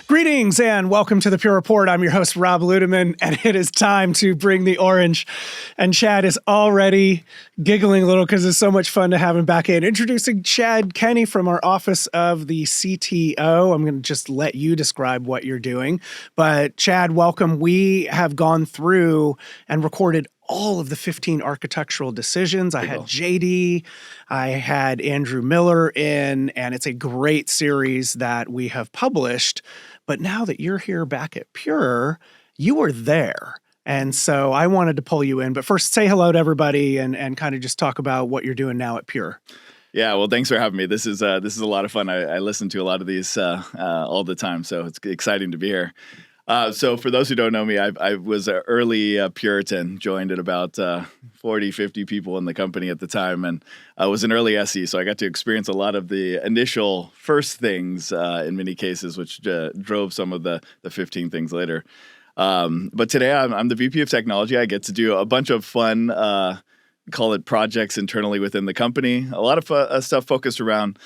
Greetings and welcome to the Pure Report. I'm your host, Rob Ludeman, and it is time to bring the orange. And Chadd is already giggling a little because it's so much fun to have him back in. Introducing Chadd Kenney from our office of the CTO. I'm going to just let you describe what you're doing. But Chadd, welcome. We have gone through and recorded all of the 15 architectural decisions. I had JD, I had Andrew Miller in, and it's a great series that we have published. But now that you're here back at Pure, you were there. And so I wanted to pull you in. But first, say hello to everybody and kind of just talk about what you're doing now at Pure. Yeah, well, thanks for having me. This is a lot of fun. I listen to a lot of these all the time, so it's exciting to be here. So for those who don't know me, I was an early Puritan, joined at about 40, 50 people in the company at the time, and I was an early SE, so I got to experience a lot of the initial first things in many cases, which drove some of the 15 things later. But today I'm the VP of Technology. I get to do a bunch of fun, call it projects internally within the company. A lot of stuff focused around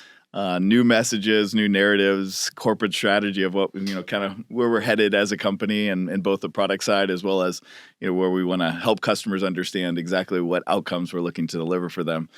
new messages, new narratives, corporate strategy of what, kind of where we're headed as a company and both the product side as well as, where we want to help customers understand exactly what outcomes we're looking to deliver for them.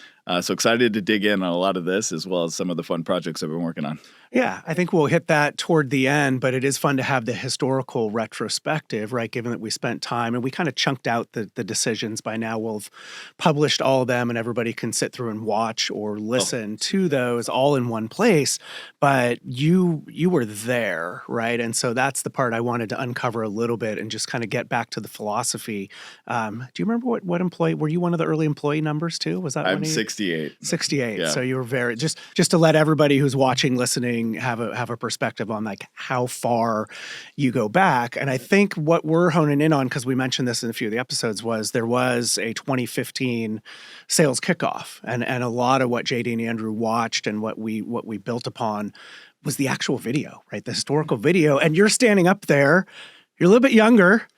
So excited to dig in on a lot of this as well as some of the fun projects that we're working on. Yeah, I think we'll hit that toward the end, but it is fun to have the historical retrospective, right? Given that we spent time and we kind of chunked out the decisions. By now we'll have published all of them and everybody can sit through and watch or listen to those all in one place. But you were there, right? And so that's the part I wanted to uncover a little bit and just kind of get back to the philosophy. Do you remember what employee, were you one of the early employee numbers too? Was that I'm 68. 68. Yeah. So you were very, just to let everybody who's watching, listening, have a perspective on like how far you go back. And I think what we're honing in on, because we mentioned this in a few of the episodes, was there was a 2015 sales kickoff. And a lot of what JD and Andrew watched and what we built upon was the actual video, right? The historical video. And you're standing up there. You're a little bit younger,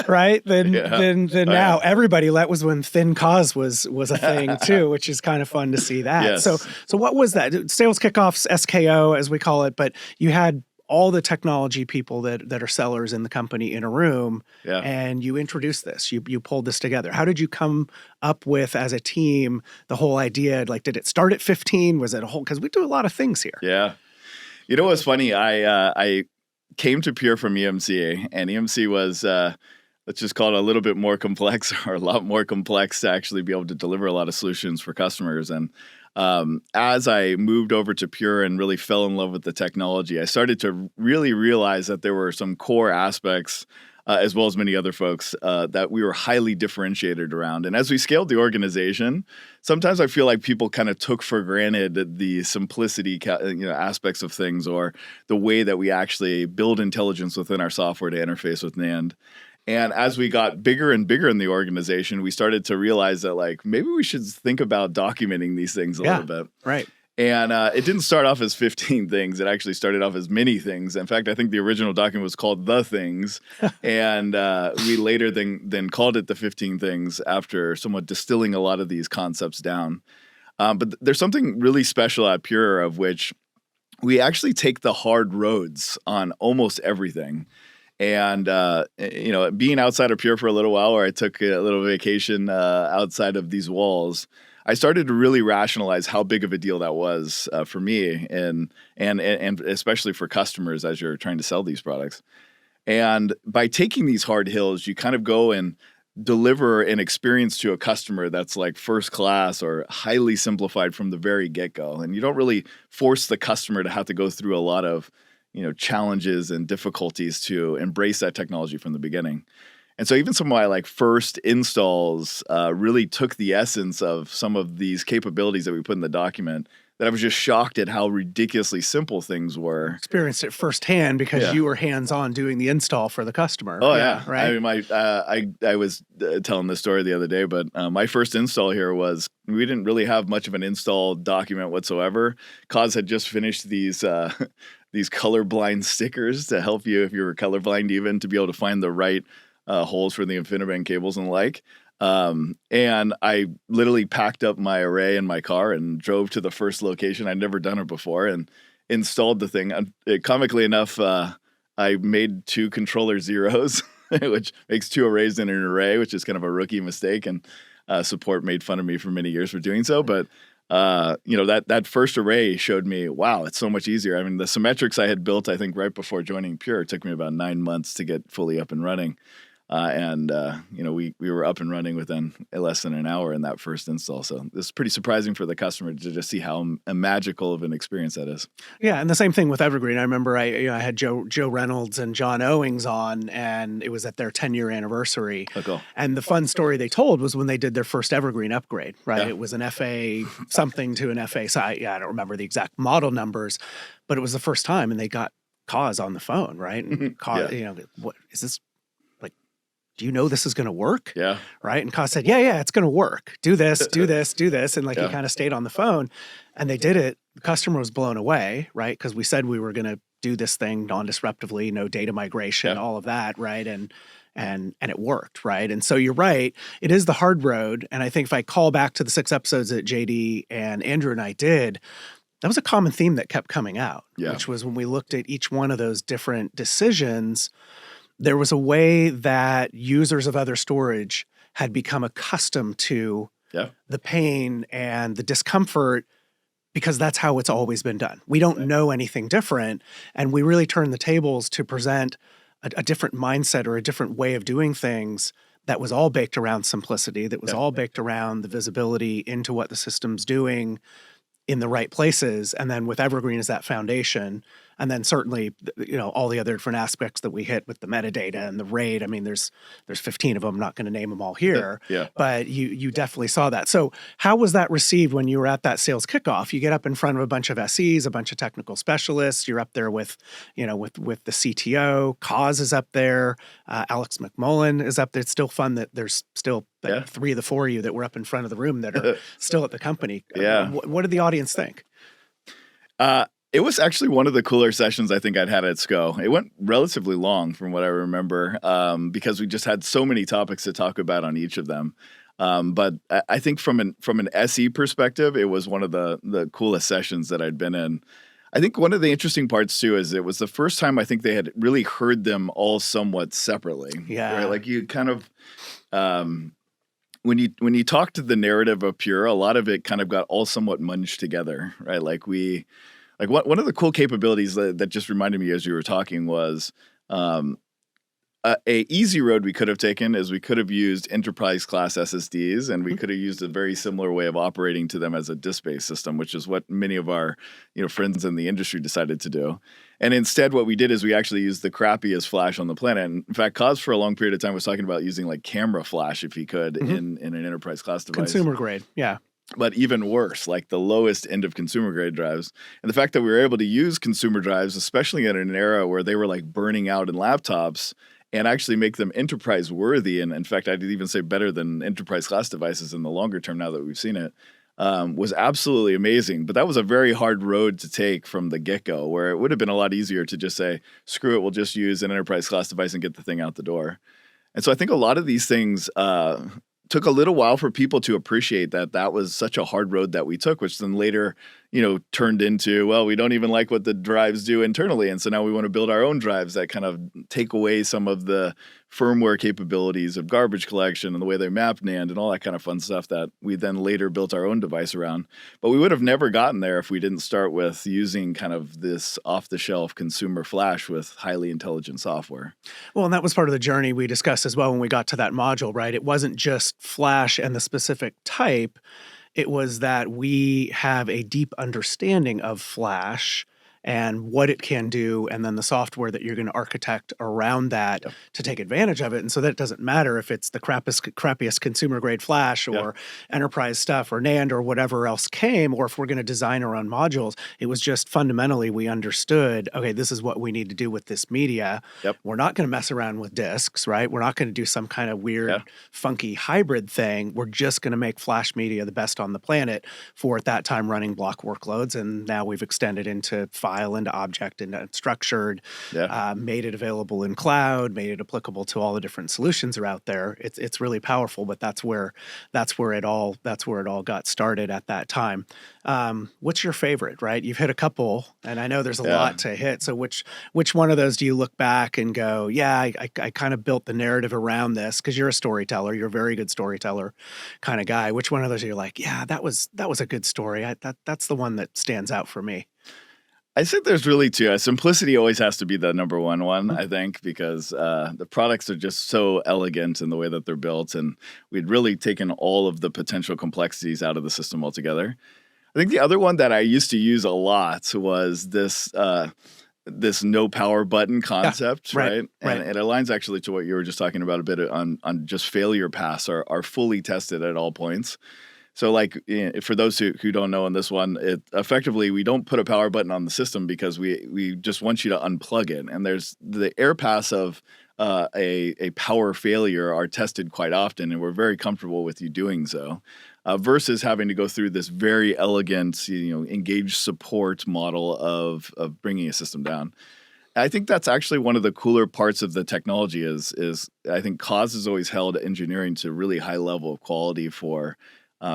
right, than now. Everybody, that was when thin cause was a thing too, which is kind of fun to see that. Yes. So what was that? Sales kickoffs, SKO as we call it, but you had all the technology people that are sellers in the company in a room, and you introduced this. You pulled this together. How did you come up with, as a team, the whole idea? Like, did it start at 15? Was it a whole? Because we do a lot of things here. Yeah. You know what's funny? I came to Pure from EMC, and EMC was, let's just call it a little bit more complex, or a lot more complex to actually be able to deliver a lot of solutions for customers. And as I moved over to Pure and really fell in love with the technology, I started to really realize that there were some core aspects, as well as many other folks, that we were highly differentiated around. And as we scaled the organization, sometimes I feel like people kind of took for granted the simplicity, aspects of things, or the way that we actually build intelligence within our software to interface with NAND. And as we got bigger and bigger in the organization, we started to realize that maybe we should think about documenting these things a little bit. Right. And it didn't start off as 15 things. It actually started off as many things. In fact, I think the original document was called The Things. And we later then called it the 15 Things after somewhat distilling a lot of these concepts down. But there's something really special at Pure, of which we actually take the hard roads on almost everything. And, being outside of Pure for a little while, where I took a little vacation outside of these walls, I started to really rationalize how big of a deal that was for me and especially for customers as you're trying to sell these products. And by taking these hard hills, you kind of go and deliver an experience to a customer that's like first class or highly simplified from the very get-go. And you don't really force the customer to have to go through a lot of challenges and difficulties to embrace that technology from the beginning. And so even some of my first installs really took the essence of some of these capabilities that we put in the document, that I was just shocked at how ridiculously simple things were. Experienced it firsthand because you were hands-on doing the install for the customer. Oh yeah. Right. I mean, I was telling this story the other day, but my first install here was, we didn't really have much of an install document whatsoever. Cause had just finished these colorblind stickers to help you, if you were colorblind, even to be able to find the right holes for the InfiniBand cables and the like. And I literally packed up my array in my car and drove to the first location. I'd never done it before and installed the thing. Comically enough, I made 2 controller zeros, which makes 2 arrays in an array, which is kind of a rookie mistake. And support made fun of me for many years for doing so. But that first array showed me, wow, it's so much easier. I mean, the symmetrics I had built, I think right before joining Pure, it took me about 9 months to get fully up and running. We were up and running within less than an hour in that first install. So it's pretty surprising for the customer to just see how magical of an experience that is. Yeah, and the same thing with Evergreen. I remember I had Joe Reynolds and John Owings on, and it was at their 10-year anniversary. Oh, cool. And the fun story they told was when they did their first Evergreen upgrade, right? Yeah. It was an FA something to an FA. So I don't remember the exact model numbers, but it was the first time, and they got Kaz on the phone, right? And Kaz, what is this? Do you know this is going to work? Yeah. Right. And Kaz said, yeah, it's going to work. Do this, do this, do this. And he kind of stayed on the phone, and they did it. The customer was blown away, right? Because we said we were going to do this thing non-disruptively, no data migration, all of that. Right. And it worked. Right. And so you're right. It is the hard road. And I think if I call back to the 6 episodes that JD and Andrew and I did, that was a common theme that kept coming out, which was when we looked at each one of those different decisions, there was a way that users of other storage had become accustomed to the pain and the discomfort, because that's how it's always been done. We don't know anything different, and we really turned the tables to present a different mindset or a different way of doing things that was all baked around simplicity, that was all baked around the visibility into what the system's doing in the right places. And then with Evergreen as that foundation, and then certainly, all the other different aspects that we hit with the metadata and the RAID. I mean, there's 15 of them. I'm not going to name them all here, but you definitely saw that. So how was that received when you were at that sales kickoff? You get up in front of a bunch of SEs, a bunch of technical specialists. You're up there with the CTO. Kaz is up there. Alex McMullen is up there. It's still fun that there's still 3 of the 4 of you that were up in front of the room that are still at the company. What did the audience think? It was actually one of the cooler sessions I think I'd had at SCO. It went relatively long from what I remember, because we just had so many topics to talk about on each of them. But I think from an SE perspective, it was one of the coolest sessions that I'd been in. I think one of the interesting parts too is it was the first time I think they had really heard them all somewhat separately. Yeah, right? Like you kind of when you talk to the narrative of Pure, a lot of it kind of got all somewhat munged together, right? Like one of the cool capabilities that just reminded me as you were talking was a easy road we could have taken is we could have used enterprise class SSDs, and we could have used a very similar way of operating to them as a disk-based system, which is what many of our friends in the industry decided to do. And instead, what we did is we actually used the crappiest flash on the planet. And in fact, Kaz for a long period of time was talking about using like camera flash if he could in an enterprise class device. Consumer grade, yeah. But even worse, like the lowest end of consumer grade drives. And the fact that we were able to use consumer drives, especially in an era where they were like burning out in laptops, and actually make them enterprise worthy. And in fact, I'd even say better than enterprise class devices in the longer term now that we've seen it, was absolutely amazing. But that was a very hard road to take from the get-go, where it would have been a lot easier to just say, screw it, we'll just use an enterprise class device and get the thing out the door. And so I think a lot of these things took a little while for people to appreciate that was such a hard road that we took, which then later, turned into, well, we don't even like what the drives do internally. And so now we want to build our own drives that kind of take away some of the firmware capabilities of garbage collection and the way they map NAND and all that kind of fun stuff that we then later built our own device around. But we would have never gotten there if we didn't start with using kind of this off-the-shelf consumer flash with highly intelligent software. Well, and that was part of the journey we discussed as well when we got to that module, right? It wasn't just flash and the specific type. It was that we have a deep understanding of flash and what it can do, and then the software that you're going to architect around that to take advantage of it. And so that doesn't matter if it's the crappiest consumer grade flash or enterprise stuff or NAND or whatever else came, or if we're going to design our own modules. It was just fundamentally we understood, okay, this is what we need to do with this media. We're not going to mess around with disks, right? We're not going to do some kind of weird, funky hybrid thing. We're just going to make flash media the best on the planet for at that time running block workloads. And now we've extended into 5 file into object into unstructured, Yeah. made it available in cloud, made it applicable to all the different solutions that are out there. It's really powerful, but that's where it all got started at that time. What's your favorite, right? You've hit a couple, and I know there's a lot to hit. So which one of those do you look back and go, yeah, I kind of built the narrative around this, because you're a storyteller, you're a very good storyteller kind of guy. Which one of those are you like, yeah, that was a good story. That's the one that stands out for me. I think there's really two. Simplicity always has to be the number one, I think, because the products are just so elegant in the way that they're built, and we'd really taken all of the potential complexities out of the system altogether. I think the other one that I used to use a lot was this no power button concept, right? And it aligns actually to what you were just talking about a bit on just failure paths are fully tested at all points. So like for those who don't know on this one, effectively we don't put a power button on the system because we just want you to unplug it. And there's the air paths of a power failure are tested quite often, and we're very comfortable with you doing so. Versus having to go through this very elegant, engaged support model of bringing a system down. I think that's actually one of the cooler parts of the technology is I think Cause has always held engineering to a really high level of quality for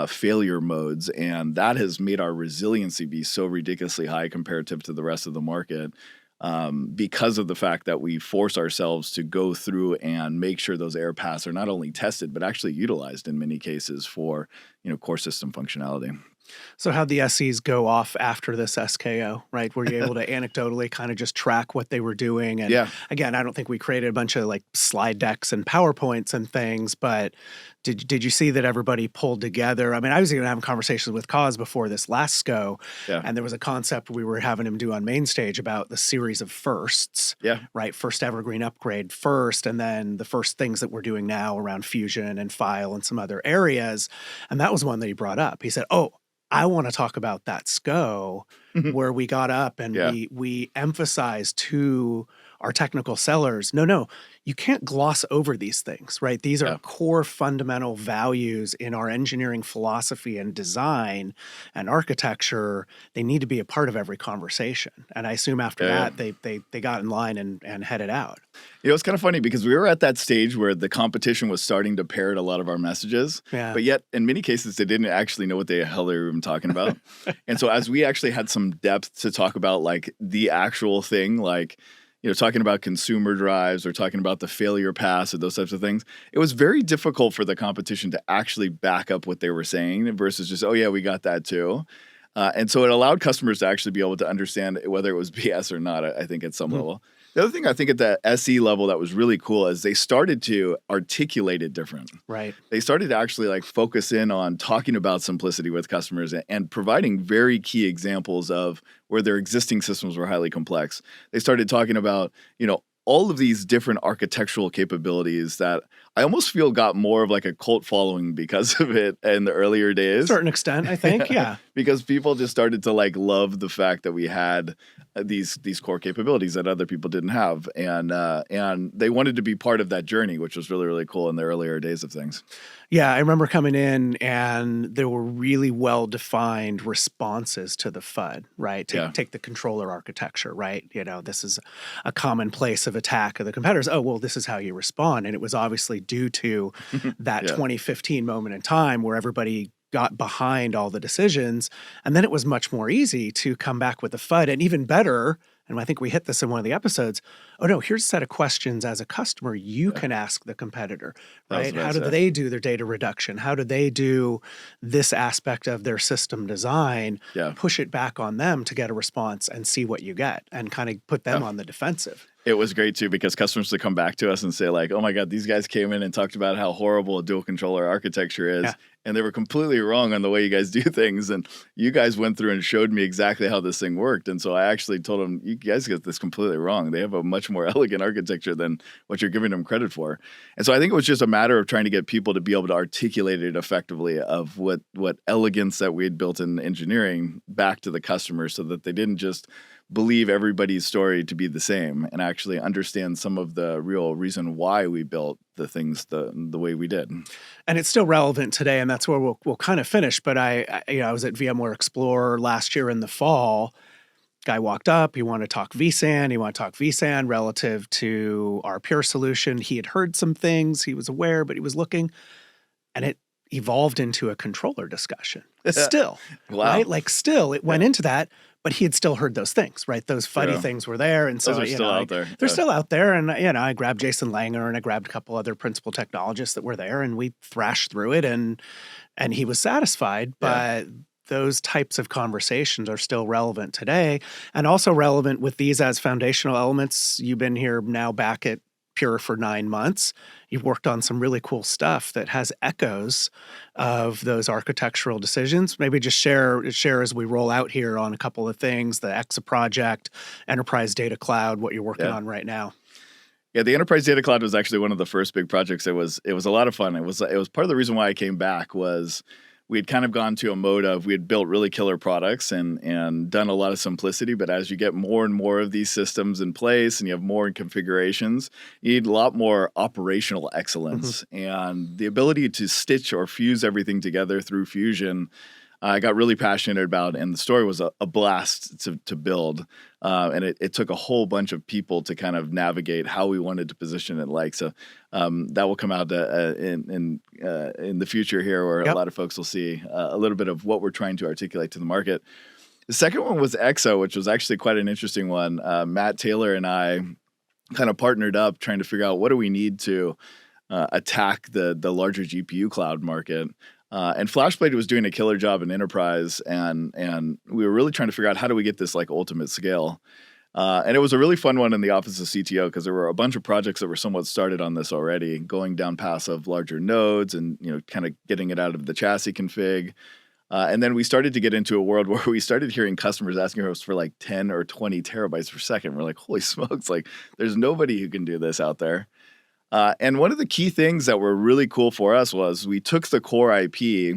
failure modes, and that has made our resiliency be so ridiculously high comparative to the rest of the market. Because of the fact that we force ourselves to go through and make sure those air paths are not only tested, but actually utilized in many cases for, core system functionality. So how'd the SEs go off after this SKO, right? Were you able to anecdotally kind of just track what they were doing? And again, I don't think we created a bunch of like slide decks and PowerPoints and things, but did you see that everybody pulled together? I mean, I was even having conversations with Cause before this last SKO, and there was a concept we were having him do on main stage about the series of firsts, right? First evergreen upgrade first, and then the first things that we're doing now around Fusion and File and some other areas. And that was one that he brought up. He said, I want to talk about that SKO where we got up and we emphasized to our technical sellers, no, you can't gloss over these things, right? These are core fundamental values in our engineering philosophy and design and architecture. They need to be a part of every conversation. And I assume after that, they got in line and headed out. It's kind of funny because we were at that stage where the competition was starting to parrot a lot of our messages, but yet in many cases, they didn't actually know what the hell they were even talking about. And so as we actually had some depth to talk about like the actual thing, like, talking about consumer drives or talking about the failure paths or those types of things, it was very difficult for the competition to actually back up what they were saying versus just, we got that too. And so it allowed customers to actually be able to understand whether it was BS or not, I think, at some level. The other thing I think at the SE level that was really cool is they started to articulate it different. Right. They started to actually like focus in on talking about simplicity with customers and providing very key examples of where their existing systems were highly complex. They started talking about, all of these different architectural capabilities that I almost feel got more of like a cult following because of it in the earlier days. To a certain extent, I think, because people just started to like love the fact that we had these core capabilities that other people didn't have, and they wanted to be part of that journey, which was really, really cool in the earlier days of things. Yeah, I remember coming in and there were really well-defined responses to the FUD, right? Take the controller architecture, right? This is a common place of attack of the competitors. Oh, well, this is how you respond. And it was obviously due to that 2015 moment in time where everybody got behind all the decisions. And then it was much more easy to come back with a FUD, and even better, and I think we hit this in one of the episodes, here's a set of questions as a customer you can ask the competitor, right? How do they do their data reduction? How do they do this aspect of their system design? Push it back on them to get a response and see what you get and kind of put them on the defensive. It was great too because customers would come back to us and say like, oh my God, these guys came in and talked about how horrible a dual controller architecture is. And they were completely wrong on the way you guys do things. And you guys went through and showed me exactly how this thing worked. And so I actually told them, you guys get this completely wrong. They have a much more elegant architecture than what you're giving them credit for. And so I think it was just a matter of trying to get people to be able to articulate it effectively of what elegance that we had built in engineering back to the customer so that they didn't just believe everybody's story to be the same and actually understand some of the real reason why we built the things the way we did. And it's still relevant today, and that's where we'll kind of finish. But I was at VMware Explorer last year in the fall, Guy walked up, he wanted to talk vSAN, he wanted to talk vSAN relative to our Pure solution. He had heard some things, he was aware, but he was looking, and it evolved into a controller discussion. Still, Wow. right? Like still, it went into that, but he had still heard those things, right? Those funny things were there. And so, those are still out there. They're still out there. And, I grabbed Jason Langer and I grabbed a couple other principal technologists that were there and we thrashed through it and he was satisfied. But those types of conversations are still relevant today and also relevant with these as foundational elements. You've been here now back at Pure for 9 months. You've worked on some really cool stuff that has echoes of those architectural decisions. Maybe just share as we roll out here on a couple of things, the EXA project, Enterprise Data Cloud, what you're working on right now. Yeah, the Enterprise Data Cloud was actually one of the first big projects. It was a lot of fun. It was part of the reason why I came back was we had kind of gone to a mode of we had built really killer products and done a lot of simplicity. But as you get more and more of these systems in place and you have more configurations, you need a lot more operational excellence. And the ability to stitch or fuse everything together through Fusion, I got really passionate about, and the story was a blast to build. And it took a whole bunch of people to kind of navigate how we wanted to position it. So that will come out in the future here, where a lot of folks will see a little bit of what we're trying to articulate to the market. The second one was EXA, which was actually quite an interesting one. Matt Taylor and I kind of partnered up trying to figure out what do we need to attack the larger GPU cloud market. And FlashBlade was doing a killer job in enterprise, and we were really trying to figure out how do we get this like ultimate scale. And it was a really fun one in the office of CTO because there were a bunch of projects that were somewhat started on this already, going down paths of larger nodes and kind of getting it out of the chassis config. And then we started to get into a world where we started hearing customers asking us for like 10 or 20 terabytes per second. We're like, holy smokes, like there's nobody who can do this out there. And one of the key things that were really cool for us was we took the core IP,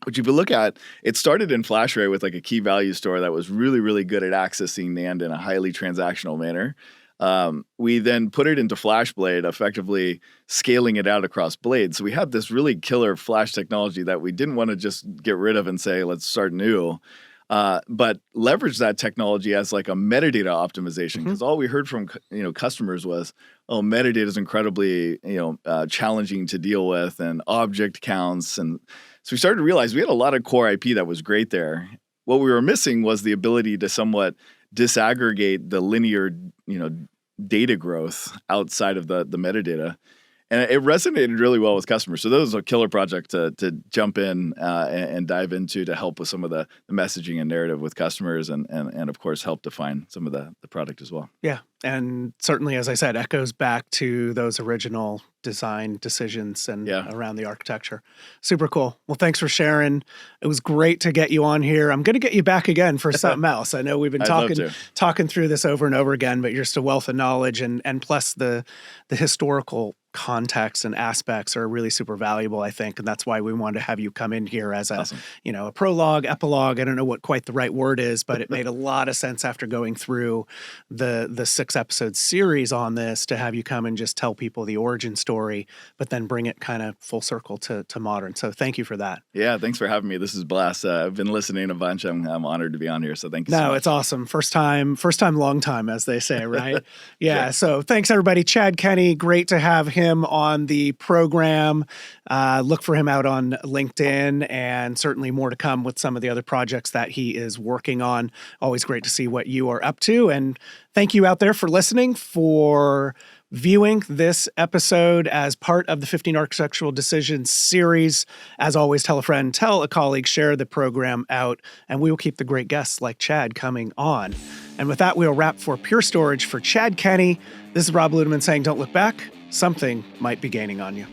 which if you look at, it started in FlashArray with like a key value store that was really, really good at accessing NAND in a highly transactional manner. We then put it into FlashBlade, effectively scaling it out across blades. So we had this really killer flash technology that we didn't want to just get rid of and say, let's start new. But leverage that technology as like a metadata optimization, because all we heard from customers was, oh, metadata is incredibly challenging to deal with, and object counts, and so we started to realize we had a lot of core IP that was great there. What we were missing was the ability to somewhat disaggregate the linear data growth outside of the metadata. And it resonated really well with customers. So that was a killer project to jump in and dive into to help with some of the messaging and narrative with customers and of course, help define some of the product as well. Yeah. And certainly, as I said, echoes back to those original design decisions and around the architecture. Super cool. Well, thanks for sharing. It was great to get you on here. I'm going to get you back again for something else. I know we've been talking through this over and over again, but you're just a wealth of knowledge, and plus the historical context and aspects are really super valuable, I think. And that's why we wanted to have you come in here as a, a prologue, epilogue. I don't know what quite the right word is, but it made a lot of sense after going through the 6-episode series on this to have you come and just tell people the origin story, but then bring it kind of full circle to modern. So thank you for that. Yeah, thanks for having me. This is a blast. I've been listening a bunch. I'm honored to be on here. So thank you so much. No, it's awesome. First time, long time, as they say, right? Yeah. So thanks, everybody. Chadd Kenney, great to have him on the program. Look for him out on LinkedIn, and certainly more to come with some of the other projects that he is working on. Always great to see what you are up to. And thank you out there for listening, for viewing this episode as part of the 15 Architectural Decisions series. As always, tell a friend, tell a colleague, share the program out, and we will keep the great guests like Chadd coming on. And with that, we'll wrap for Pure Storage. For Chadd Kenney, this is Rob Ludeman saying, don't look back. Something might be gaining on you.